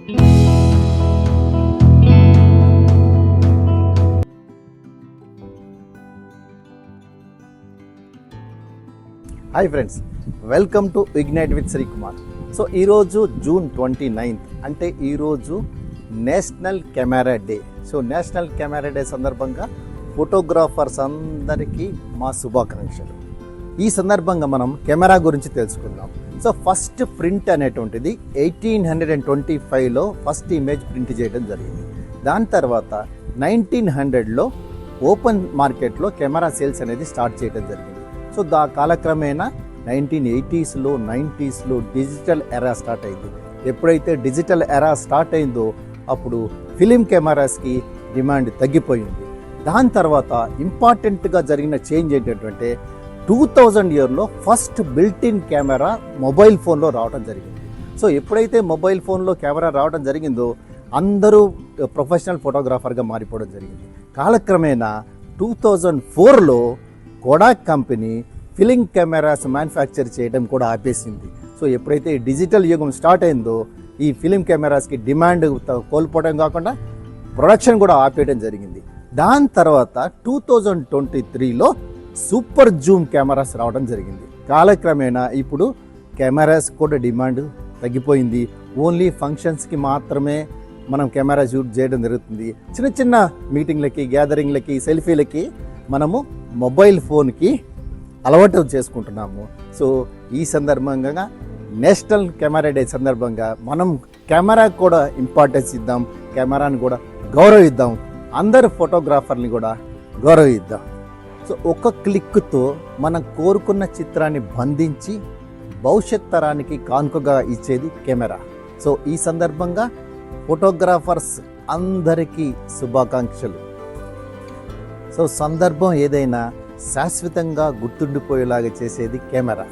Hi friends, welcome to ignite with Srikumar. So ఈరోజు June 29 అంటే ఈరోజు national camera day. So national camera day సందర్భంగా photographers అందరికీ మా శుభాకాంక్షలు. ఈ సందర్భంగా మనం కెమెరా గురించి తెలుసుకుందాం. సో ఫస్ట్ ప్రింట్ అనేటువంటిది 1825లో ఫస్ట్ ఇమేజ్ ప్రింట్ చేయడం జరిగింది. దాని తర్వాత 1900లో ఓపెన్ మార్కెట్లో కెమెరా సేల్స్ అనేది స్టార్ట్ చేయడం జరిగింది. సో కాలక్రమేణా 1980స్లో 90స్లో డిజిటల్ ఎరా స్టార్ట్ అయింది. ఎప్పుడైతే డిజిటల్ ఎరా స్టార్ట్ అయిందో అప్పుడు ఫిలిం కెమెరాస్కి డిమాండ్ తగ్గిపోయింది. దాని తర్వాత ఇంపార్టెంట్గా జరిగిన చేంజ్ ఏంటంటే 2000 ఇయర్లో ఫస్ట్ బిల్ట్-ఇన్ కెమెరా మొబైల్ ఫోన్లో రావడం జరిగింది. సో ఎప్పుడైతే మొబైల్ ఫోన్లో కెమెరా రావడం జరిగిందో అందరూ ప్రొఫెషనల్ ఫోటోగ్రాఫర్గా మారిపోవడం జరిగింది. కాలక్రమేణా 2004లో Kodak company film cameras manufacture చేయడం కూడా ఆపేసింది. సో ఎప్పుడైతే డిజిటల్ యుగం స్టార్ట్ అయిందో ఈ ఫిలిం కెమెరాస్కి డిమాండ్ కోల్పోవడం కాకుండా ప్రొడక్షన్ కూడా ఆపేయడం జరిగింది. దాని తర్వాత 2023లో సూపర్ జూమ్ కెమెరాస్ రావడం జరిగింది. కాలక్రమేణా ఇప్పుడు కెమెరాస్ కూడా డిమాండ్ తగ్గిపోయింది. ఓన్లీ ఫంక్షన్స్కి మాత్రమే మనం కెమెరా షూట్ చేయడం జరుగుతుంది. చిన్న చిన్న మీటింగ్లకి, గ్యాదరింగ్లకి, సెల్ఫీలకి మనము మొబైల్ ఫోన్కి అలవాటు చేసుకుంటున్నాము. సో ఈ సందర్భంగా నేషనల్ కెమెరా డే సందర్భంగా మనం కెమెరాకు కూడా ఇంపార్టెన్స్ ఇద్దాం, కెమెరాని కూడా గౌరవిద్దాం, అందరు ఫోటోగ్రాఫర్ని కూడా గౌరవిద్దాం. సో ఒక క్లిక్తో మనం కోరుకున్న చిత్రాన్ని బంధించి భవిష్యత్ తరానికి కానుకగా ఇచ్చేది కెమెరా. సో ఈ సందర్భంగా ఫోటోగ్రాఫర్స్ అందరికీ శుభాకాంక్షలు. సో సందర్భం ఏదైనా శాశ్వతంగా గుర్తుండిపోయేలాగా చేసేది కెమెరా.